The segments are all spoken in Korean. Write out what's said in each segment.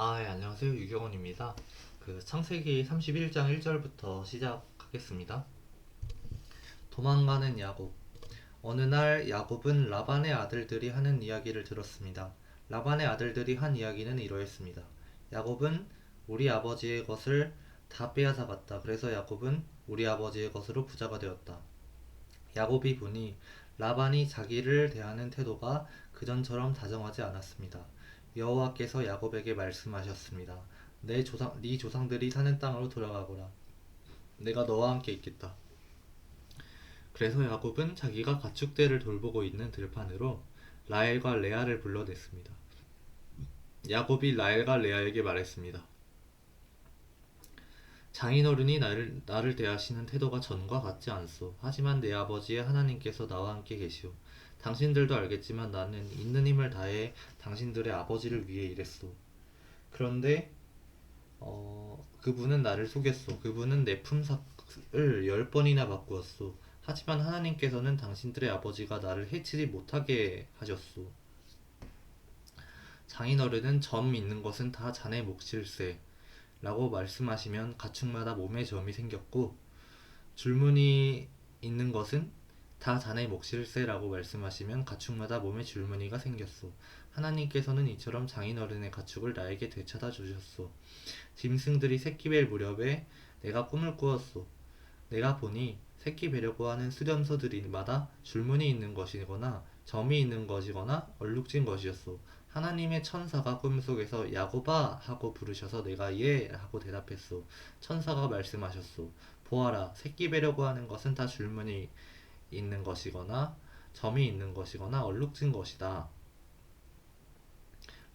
안녕하세요. 유경원입니다. 창세기 31장 1절부터 시작하겠습니다. 도망가는 야곱. 어느 날 야곱은 라반의 아들들이 하는 이야기를 들었습니다. 라반의 아들들이 한 이야기는 이러했습니다. 야곱은 우리 아버지의 것을 다 빼앗아갔다. 그래서 야곱은 우리 아버지의 것으로 부자가 되었다. 야곱이 보니 라반이 자기를 대하는 태도가 그전처럼 다정하지 않았습니다. 여호와께서 야곱에게 말씀하셨습니다. 네 조상들이 사는 땅으로 돌아가거라. 내가 너와 함께 있겠다. 그래서 야곱은 자기가 가축대를 돌보고 있는 들판으로 라헬과 레아를 불러냈습니다. 야곱이 라헬과 레아에게 말했습니다. 장인어른이 나를 대하시는 태도가 전과 같지 않소. 하지만 내 아버지의 하나님께서 나와 함께 계시오. 당신들도 알겠지만 나는 있는 힘을 다해 당신들의 아버지를 위해 일했소. 그런데 그분은 나를 속였소. 그분은 내 품삯을 10번이나 바꾸었소. 하지만 하나님께서는 당신들의 아버지가 나를 해치지 못하게 하셨소. 장인어른은 점 있는 것은 다 자네 몫일세 라고 말씀하시면 가축마다 몸에 점이 생겼고, 줄무늬 있는 것은 다 자네 몫일세 라고 말씀하시면 가축마다 몸에 줄무늬가 생겼소. 하나님께서는 이처럼 장인어른의 가축을 나에게 되찾아 주셨소. 짐승들이 새끼 뵐 무렵에 내가 꿈을 꾸었소. 내가 보니 새끼 뵈려고 하는 수렴소들이마다 줄무늬 있는 것이거나 점이 있는 것이거나 얼룩진 것이었소. 하나님의 천사가 꿈속에서 야곱아 하고 부르셔서 내가 예 하고 대답했소. 천사가 말씀하셨소. 보아라, 새끼 뵈려고 하는 것은 다 줄무늬 있는 것이거나 점이 있는 것이거나 얼룩진 것이다.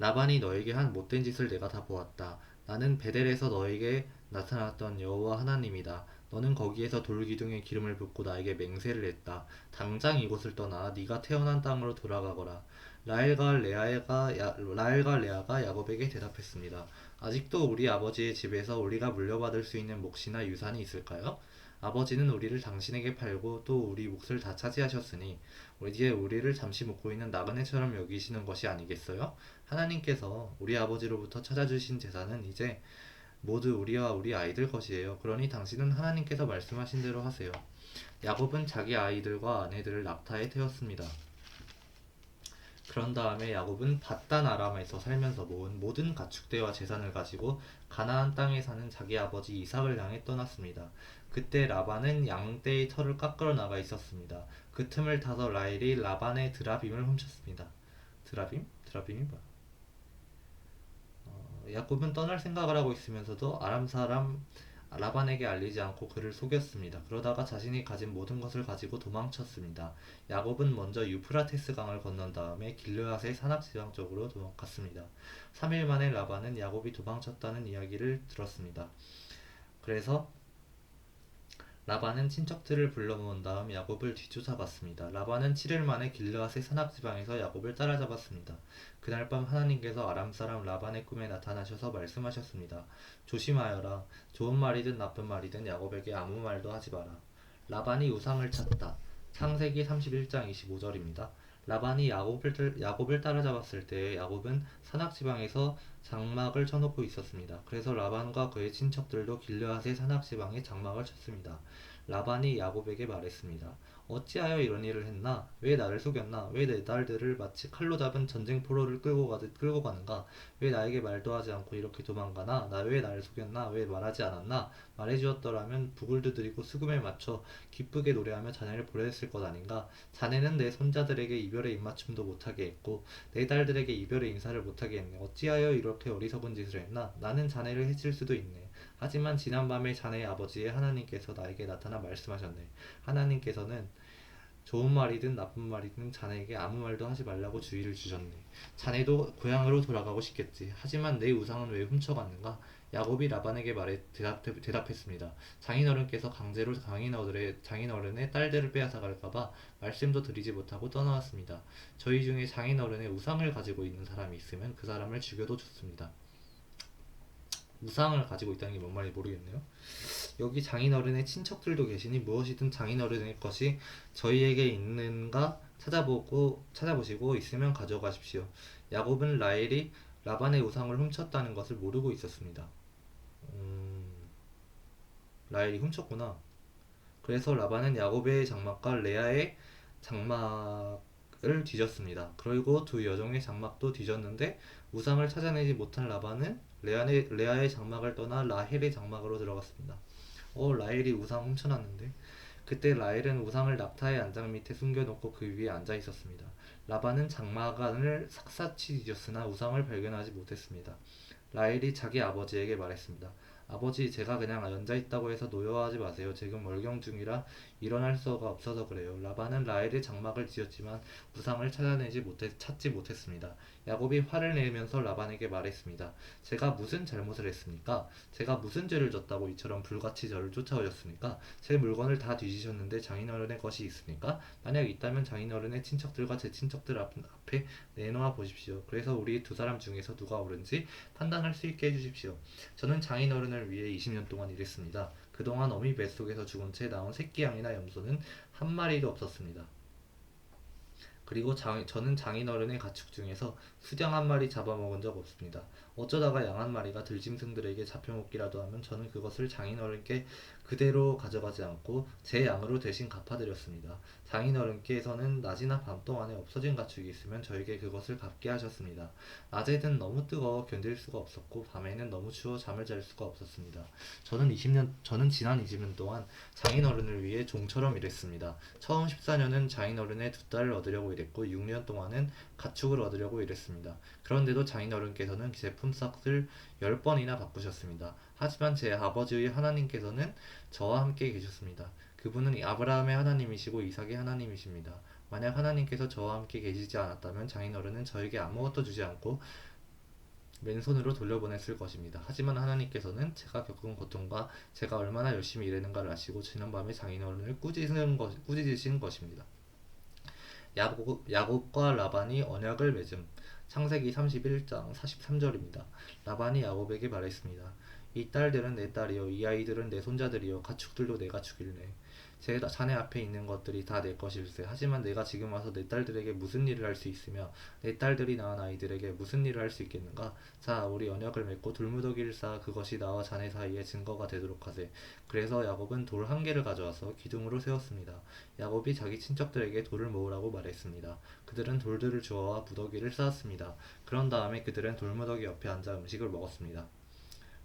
라반이 너에게 한 못된 짓을 내가 다 보았다. 나는 베델에서 너에게 나타났던 여호와 하나님이다. 너는 거기에서 돌기둥에 기름을 붓고 나에게 맹세를 했다. 당장 이곳을 떠나 네가 태어난 땅으로 돌아가거라. 라헬과 레아가 야곱에게 대답했습니다. 아직도 우리 아버지의 집에서 우리가 물려받을 수 있는 몫이나 유산이 있을까요? 아버지는 우리를 당신에게 팔고 또 우리 몫을 다 차지하셨으니 이제 우리를 잠시 묵고 있는 나그네처럼 여기시는 것이 아니겠어요? 하나님께서 우리 아버지로부터 찾아주신 재산은 이제 모두 우리와 우리 아이들 것이에요. 그러니 당신은 하나님께서 말씀하신 대로 하세요. 야곱은 자기 아이들과 아내들을 낙타에 태웠습니다. 그런 다음에 야곱은 밧단 아람에서 살면서 모은 모든 가축대와 재산을 가지고 가나안 땅에 사는 자기 아버지 이삭을 향해 떠났습니다. 그때 라반은 양떼의 털을 깎으러 나가 있었습니다. 그 틈을 타서 라헬이 라반의 드라빔을 훔쳤습니다. 드라빔? 드라빔이 뭐야? 야곱은 떠날 생각을 하고 있으면서도 아람 사람 라반에게 알리지 않고 그를 속였습니다. 그러다가 자신이 가진 모든 것을 가지고 도망쳤습니다. 야곱은 먼저 유프라테스 강을 건넌 다음에 길르앗의 산악지방 쪽으로 도망갔습니다. 3일 만에 라반은 야곱이 도망쳤다는 이야기를 들었습니다. 그래서 라반은 친척들을 불러 모은 다음 야곱을 뒤쫓아갔습니다. 라반은 7일 만에 길르앗의 산악지방에서 야곱을 따라잡았습니다. 그날 밤 하나님께서 아람 사람 라반의 꿈에 나타나셔서 말씀하셨습니다. 조심하여라. 좋은 말이든 나쁜 말이든 야곱에게 아무 말도 하지 마라. 라반이 우상을 찾다. 창세기 31장 25절입니다. 라반이 야곱을 따라잡았을 때 야곱은 산악지방에서 장막을 쳐놓고 있었습니다. 그래서 라반과 그의 친척들도 길르앗의 산악지방에 장막을 쳤습니다. 라반이 야곱에게 말했습니다. 어찌하여 이런 일을 했나? 왜 나를 속였나? 왜 내 딸들을 마치 칼로 잡은 전쟁 포로를 끌고 가는가? 왜 나에게 말도 하지 않고 이렇게 도망가나? 나 왜 나를 속였나? 왜 말하지 않았나? 말해주었더라면 북을 두드리고 수금에 맞춰 기쁘게 노래하며 자네를 보냈을 것 아닌가? 자네는 내 손자들에게 이별의 입맞춤도 못하게 했고 내 딸들에게 이별의 인사를 못하게 했네. 어찌하여 이렇게 어리석은 짓을 했나? 나는 자네를 해칠 수도 있네. 하지만 지난밤에 자네의 아버지의 하나님께서 나에게 나타나 말씀하셨네. 하나님께서는 좋은 말이든 나쁜 말이든 자네에게 아무 말도 하지 말라고 주의를 주셨네. 자네도 고향으로 돌아가고 싶겠지. 하지만 내 우상은 왜 훔쳐갔는가? 야곱이 라반에게 대답했습니다. 장인어른께서 강제로 장인어른의 딸들을 빼앗아갈까봐 말씀도 드리지 못하고 떠나왔습니다. 저희 중에 장인어른의 우상을 가지고 있는 사람이 있으면 그 사람을 죽여도 좋습니다. 우상을 가지고 있다는 게 뭔 말인지 모르겠네요. 여기 장인어른의 친척들도 계시니 무엇이든 장인어른의 것이 저희에게 있는가 찾아보시고 있으면 가져가십시오. 야곱은 라헬이 라반의 우상을 훔쳤다는 것을 모르고 있었습니다. 음, 라헬이 훔쳤구나. 그래서 라반은 야곱의 장막과 레아의 장막을 뒤졌습니다. 그리고 두 여종의 장막도 뒤졌는데 우상을 찾아내지 못한 라반은 레아의 장막을 떠나 라헬의 장막으로 들어갔습니다. 라헬이 우상 훔쳐놨는데 그때 라헬은 우상을 낙타의 안장 밑에 숨겨놓고 그 위에 앉아 있었습니다. 라반은 장막 안을 샅샅이 뒤졌으나 우상을 발견하지 못했습니다. 라헬이 자기 아버지에게 말했습니다. 아버지, 제가 그냥 앉아있다고 해서 노여워하지 마세요. 지금 월경 중이라 일어날 수가 없어서 그래요. 라반은 라헬의 장막을 지었지만 우상을 찾지 못했습니다. 야곱이 화를 내면서 라반에게 말했습니다. 제가 무슨 잘못을 했습니까? 제가 무슨 죄를 졌다고 이처럼 불같이 저를 쫓아오셨습니까? 제 물건을 다 뒤지셨는데 장인어른의 것이 있습니까? 만약 있다면 장인어른의 친척들과 제 친척들 앞에 내놓아 보십시오. 그래서 우리 두 사람 중에서 누가 옳은지 판단할 수 있게 해주십시오. 저는 장인어른을 위해 20년 동안 일했습니다. 그동안 어미 뱃속에서 죽은 채 나온 새끼 양이나 염소는 한 마리도 없었습니다. 그리고 저는 장인어른의 가축 중에서 수장 한 마리 잡아먹은 적 없습니다. 어쩌다가 양 한 마리가 들짐승들에게 잡혀먹기라도 하면 저는 그것을 장인어른께 그대로 가져가지 않고 제 양으로 대신 갚아드렸습니다. 장인어른께서는 낮이나 밤 동안에 없어진 가축이 있으면 저에게 그것을 갚게 하셨습니다. 낮에는 너무 뜨거워 견딜 수가 없었고 밤에는 너무 추워 잠을 잘 수가 없었습니다. 저는 지난 20년 동안 장인어른을 위해 종처럼 일했습니다. 처음 14년은 장인어른의 두 딸을 얻으려고 일했고 6년 동안은 가축을 얻으려고 일했습니다. 그런데도 장인어른께서는 제품값을 10번이나 바꾸셨습니다. 하지만 제 아버지의 하나님께서는 저와 함께 계셨습니다. 그분은 아브라함의 하나님이시고 이삭의 하나님이십니다. 만약 하나님께서 저와 함께 계시지 않았다면 장인어른은 저에게 아무것도 주지 않고 맨손으로 돌려보냈을 것입니다. 하지만 하나님께서는 제가 겪은 고통과 제가 얼마나 열심히 일했는가를 아시고 지난밤에 장인어른을 꾸짖으신 것입니다. 야곱과 라반이 언약을 맺음. 창세기 31장 43절입니다. 라반이 야곱에게 말했습니다. 이 딸들은 내 딸이요 이 아이들은 내 손자들이요 가축들도 내 가축일세. 자네 앞에 있는 것들이 다 내 것일세. 하지만 내가 지금 와서 내 딸들에게 무슨 일을 할 수 있으며 내 딸들이 낳은 아이들에게 무슨 일을 할 수 있겠는가? 자, 우리 언약을 맺고 돌무더기를 쌓아 그것이 나와 자네 사이에 증거가 되도록 하세. 그래서 야곱은 돌 한 개를 가져와서 기둥으로 세웠습니다. 야곱이 자기 친척들에게 돌을 모으라고 말했습니다. 그들은 돌들을 주워와 무더기를 쌓았습니다. 그런 다음에 그들은 돌무더기 옆에 앉아 음식을 먹었습니다.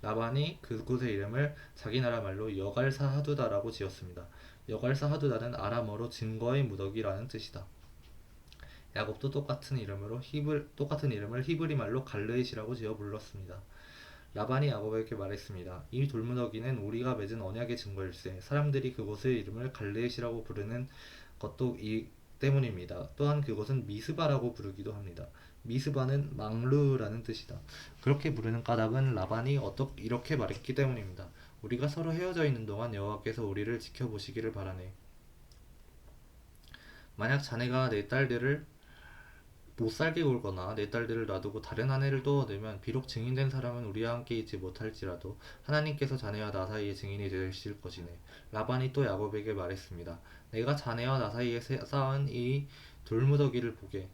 라반이 그곳의 이름을 자기 나라 말로 여갈사하두다라고 지었습니다. 여갈사하두다는 아람어로 증거의 무더기라는 뜻이다. 야곱도 똑같은 이름을 히브리 말로 갈르엣이라고 지어 불렀습니다. 라반이 야곱에게 말했습니다. 이 돌무더기는 우리가 맺은 언약의 증거일세. 사람들이 그곳의 이름을 갈르엣이라고 부르는 것도 이 때문입니다. 또한 그곳은 미스바라고 부르기도 합니다. 미스바는 망루라는 뜻이다. 그렇게 부르는 까닭은 라반이 이렇게 말했기 때문입니다. 우리가 서로 헤어져 있는 동안 여호와께서 우리를 지켜보시기를 바라네. 만약 자네가 내 딸들을 못 살게 굴거나 내 딸들을 놔두고 다른 아내를 떠내면 비록 증인된 사람은 우리와 함께 있지 못할지라도 하나님께서 자네와 나 사이에 증인이 되실 것이네. 라반이 또 야곱에게 말했습니다. 내가 자네와 나 사이에 쌓은 이 돌무더기를 보게.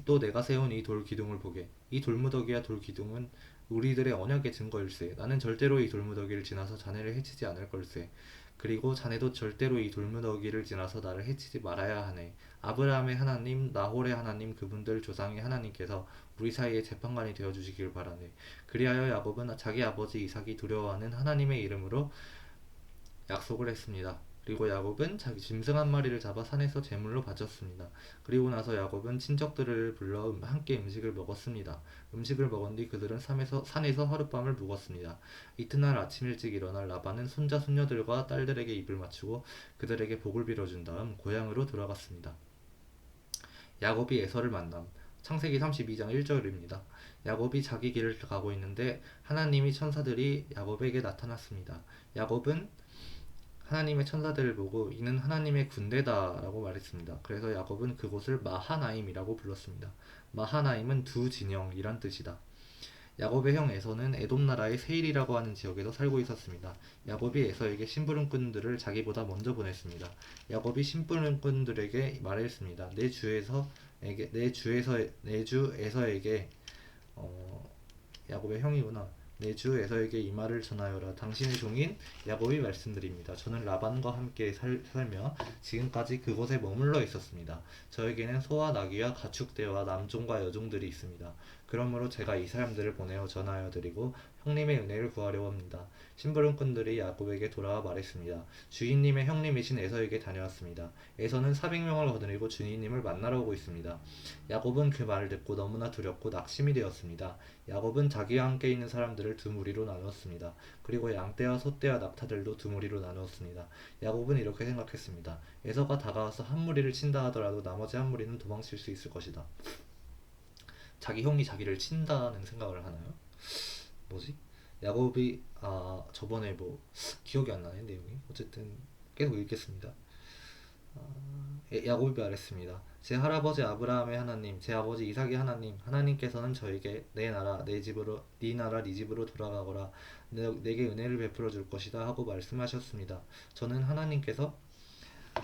또 내가 세운 이 돌기둥을 보게. 이 돌무더기와 돌기둥은 우리들의 언약의 증거일세. 나는 절대로 이 돌무더기를 지나서 자네를 해치지 않을 걸세. 그리고 자네도 절대로 이 돌무더기를 지나서 나를 해치지 말아야 하네. 아브라함의 하나님, 나홀의 하나님, 그분들 조상의 하나님께서 우리 사이에 재판관이 되어주시길 바라네. 그리하여 야곱은 자기 아버지 이삭이 두려워하는 하나님의 이름으로 약속을 했습니다. 그리고 야곱은 자기 짐승 한 마리를 잡아 산에서 제물로 바쳤습니다. 그리고 나서 야곱은 친척들을 불러 함께 음식을 먹었습니다. 음식을 먹은 뒤 그들은 산에서 하룻밤을 묵었습니다. 이튿날 아침 일찍 일어나 라반은 손자 손녀들과 딸들에게 입을 맞추고 그들에게 복을 빌어준 다음 고향으로 돌아갔습니다. 야곱이 에서를 만남. 창세기 32장 1절입니다. 야곱이 자기 길을 가고 있는데 하나님의 천사들이 야곱에게 나타났습니다. 야곱은 하나님의 천사들을 보고 이는 하나님의 군대다 라고 말했습니다. 그래서 야곱은 그곳을 마하나임이라고 불렀습니다. 마하나임은 두 진영이란 뜻이다. 야곱의 형 에서는 에돔 나라의 세일이라고 하는 지역에서 살고 있었습니다. 야곱이 에서에게 심부름꾼들을 자기보다 먼저 보냈습니다. 야곱이 심부름꾼들에게 말했습니다. 내 주 에서에게 야곱의 형이구나. 내 주 에서에게 이 말을 전하여라. 당신의 종인 야곱이 말씀드립니다. 저는 라반과 함께 살며 지금까지 그곳에 머물러 있었습니다. 저에게는 소와 나귀와 가축대와 남종과 여종들이 있습니다. 그러므로 제가 이 사람들을 보내어 전하여 드리고 형님의 은혜를 구하려고 합니다. 심부름꾼들이 야곱에게 돌아와 말했습니다. 주인님의 형님이신 에서에게 다녀왔습니다. 에서는 400명을 거느리고 주인님을 만나러 오고 있습니다. 야곱은 그 말을 듣고 너무나 두렵고 낙심이 되었습니다. 야곱은 자기와 함께 있는 사람들을 두 무리로 나누었습니다. 그리고 양떼와 소떼와 낙타들도 두 무리로 나누었습니다. 야곱은 이렇게 생각했습니다. 에서가 다가와서 한 무리를 친다 하더라도 나머지 한 무리는 도망칠 수 있을 것이다. 자기 형이 자기를 친다는 생각을 하나요? 뭐지? 야곱이 저번에 뭐 기억이 안 나네 내용이. 어쨌든 계속 읽겠습니다. 야곱이 말했습니다. 제 할아버지 아브라함의 하나님, 제 아버지 이삭의 하나님, 하나님께서는 저에게 내 나라, 내 집으로, 네 나라, 네 집으로 돌아가거라, 내게 은혜를 베풀어 줄 것이다 하고 말씀하셨습니다. 저는 하나님께서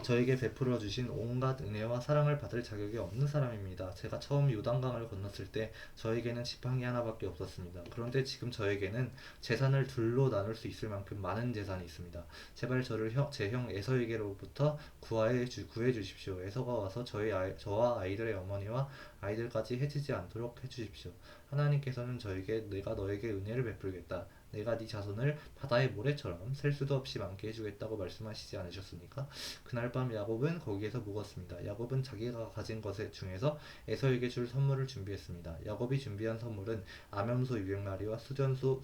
저에게 베풀어 주신 온갖 은혜와 사랑을 받을 자격이 없는 사람입니다. 제가 처음 요단강을 건넜을 때 저에게는 지팡이 하나밖에 없었습니다. 그런데 지금 저에게는 재산을 둘로 나눌 수 있을 만큼 많은 재산이 있습니다. 제발 저를 제 형 에서에게로부터 구해 주십시오. 에서가 와서 저와 아이들의 어머니와 아이들까지 해치지 않도록 해주십시오. 하나님께서는 저에게 내가 너에게 은혜를 베풀겠다. 내가 네 자손을 바다의 모래처럼 셀 수도 없이 많게 해주겠다고 말씀하시지 않으셨습니까? 그날 밤 야곱은 거기에서 묵었습니다. 야곱은 자기가 가진 것 중에서 에서에게 줄 선물을 준비했습니다. 야곱이 준비한 선물은 암염소 200마리와 수렴소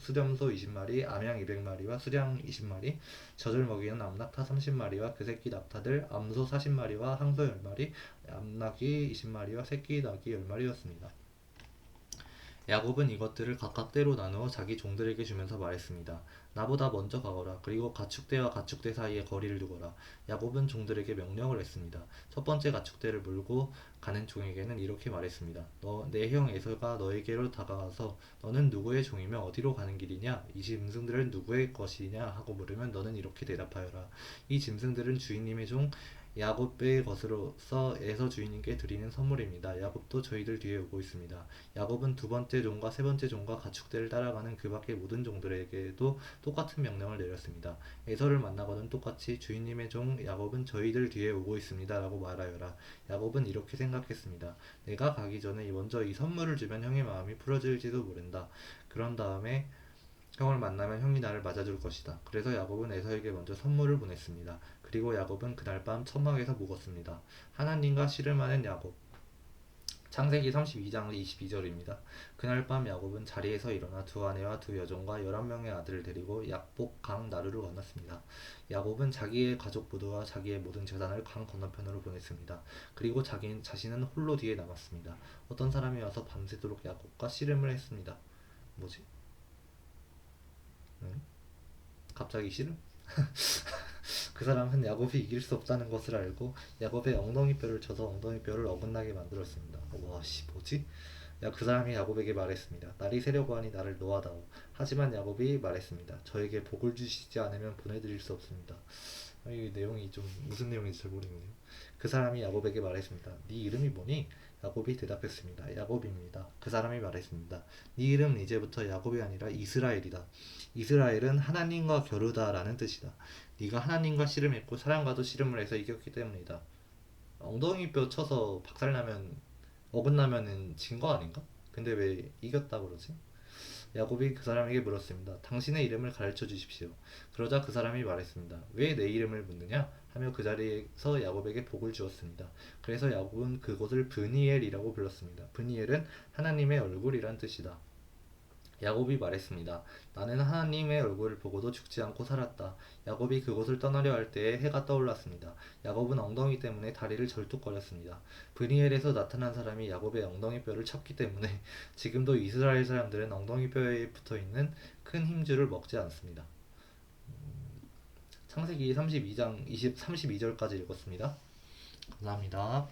20마리, 암양 200마리와 수량 20마리, 젖을 먹이는 암낙타 30마리와 그 새끼 낙타들, 암소 40마리와 항소 10마리, 암낙이 20마리와 새끼 낙이 10마리였습니다. 야곱은 이것들을 각각 때로 나누어 자기 종들에게 주면서 말했습니다. 나보다 먼저 가거라. 그리고 가축대와 가축대 사이에 거리를 두거라. 야곱은 종들에게 명령을 했습니다. 첫 번째 가축대를 몰고 가는 종에게는 이렇게 말했습니다. 내 형 에서가 너에게로 다가가서 너는 누구의 종이며 어디로 가는 길이냐? 이 짐승들은 누구의 것이냐? 하고 물으면 너는 이렇게 대답하여라. 이 짐승들은 주인님의 종 야곱의 것으로서 에서 주인님께 드리는 선물입니다. 야곱도 저희들 뒤에 오고 있습니다. 야곱은 두 번째 종과 세 번째 종과 가축대를 따라가는 그 밖의 모든 종들에게도 똑같은 명령을 내렸습니다. 에서를 만나거든 똑같이 주인님의 종 야곱은 저희들 뒤에 오고 있습니다. 라고 말하여라. 야곱은 이렇게 생각했습니다. 내가 가기 전에 먼저 이 선물을 주면 형의 마음이 풀어질지도 모른다. 그런 다음에 형을 만나면 형이 나를 맞아줄 것이다. 그래서 야곱은 에서에게 먼저 선물을 보냈습니다. 그리고 야곱은 그날 밤 천막에서 묵었습니다. 하나님과 씨름하는 야곱. 창세기 32장 22절입니다. 그날 밤 야곱은 자리에서 일어나 두 아내와 두 여종과 11명의 아들을 데리고 약복 강 나루를 건넜습니다. 야곱은 자기의 가족 모두와 자기의 모든 재산을 강 건너편으로 보냈습니다. 그리고 자신은 홀로 뒤에 남았습니다. 어떤 사람이 와서 밤새도록 야곱과 씨름을 했습니다. 뭐지? 응? 갑자기 씨름? 그 사람은 야곱이 이길 수 없다는 것을 알고 야곱의 엉덩이뼈를 쳐서 엉덩이뼈를 어긋나게 만들었습니다. 와씨 뭐지? 그 사람이 야곱에게 말했습니다. 날이 새려고 하니 나를 놓아다오. 하지만 야곱이 말했습니다. 저에게 복을 주시지 않으면 보내드릴 수 없습니다. 이 내용이 좀 무슨 내용인지 잘 모르겠네요. 그 사람이 야곱에게 말했습니다. 네 이름이 뭐니? 야곱이 대답했습니다. 야곱입니다. 그 사람이 말했습니다. 네 이름은 이제부터 야곱이 아니라 이스라엘이다. 이스라엘은 하나님과 겨루다라는 뜻이다. 네가 하나님과 씨름했고 사람과도 씨름을 해서 이겼기 때문이다. 엉덩이뼈 쳐서 박살나면 어긋나면은 진 거 아닌가? 근데 왜 이겼다 그러지? 야곱이 그 사람에게 물었습니다. 당신의 이름을 가르쳐 주십시오. 그러자 그 사람이 말했습니다. 왜 내 이름을 묻느냐? 하며 그 자리에서 야곱에게 복을 주었습니다. 그래서 야곱은 그곳을 브니엘이라고 불렀습니다. 브니엘은 하나님의 얼굴이란 뜻이다. 야곱이 말했습니다. 나는 하나님의 얼굴을 보고도 죽지 않고 살았다. 야곱이 그곳을 떠나려 할 때에 해가 떠올랐습니다. 야곱은 엉덩이 때문에 다리를 절뚝거렸습니다. 브니엘에서 나타난 사람이 야곱의 엉덩이뼈를 쳤기 때문에 지금도 이스라엘 사람들은 엉덩이뼈에 붙어있는 큰 힘줄을 먹지 않습니다. 창세기 32장 32절까지 읽었습니다. 감사합니다.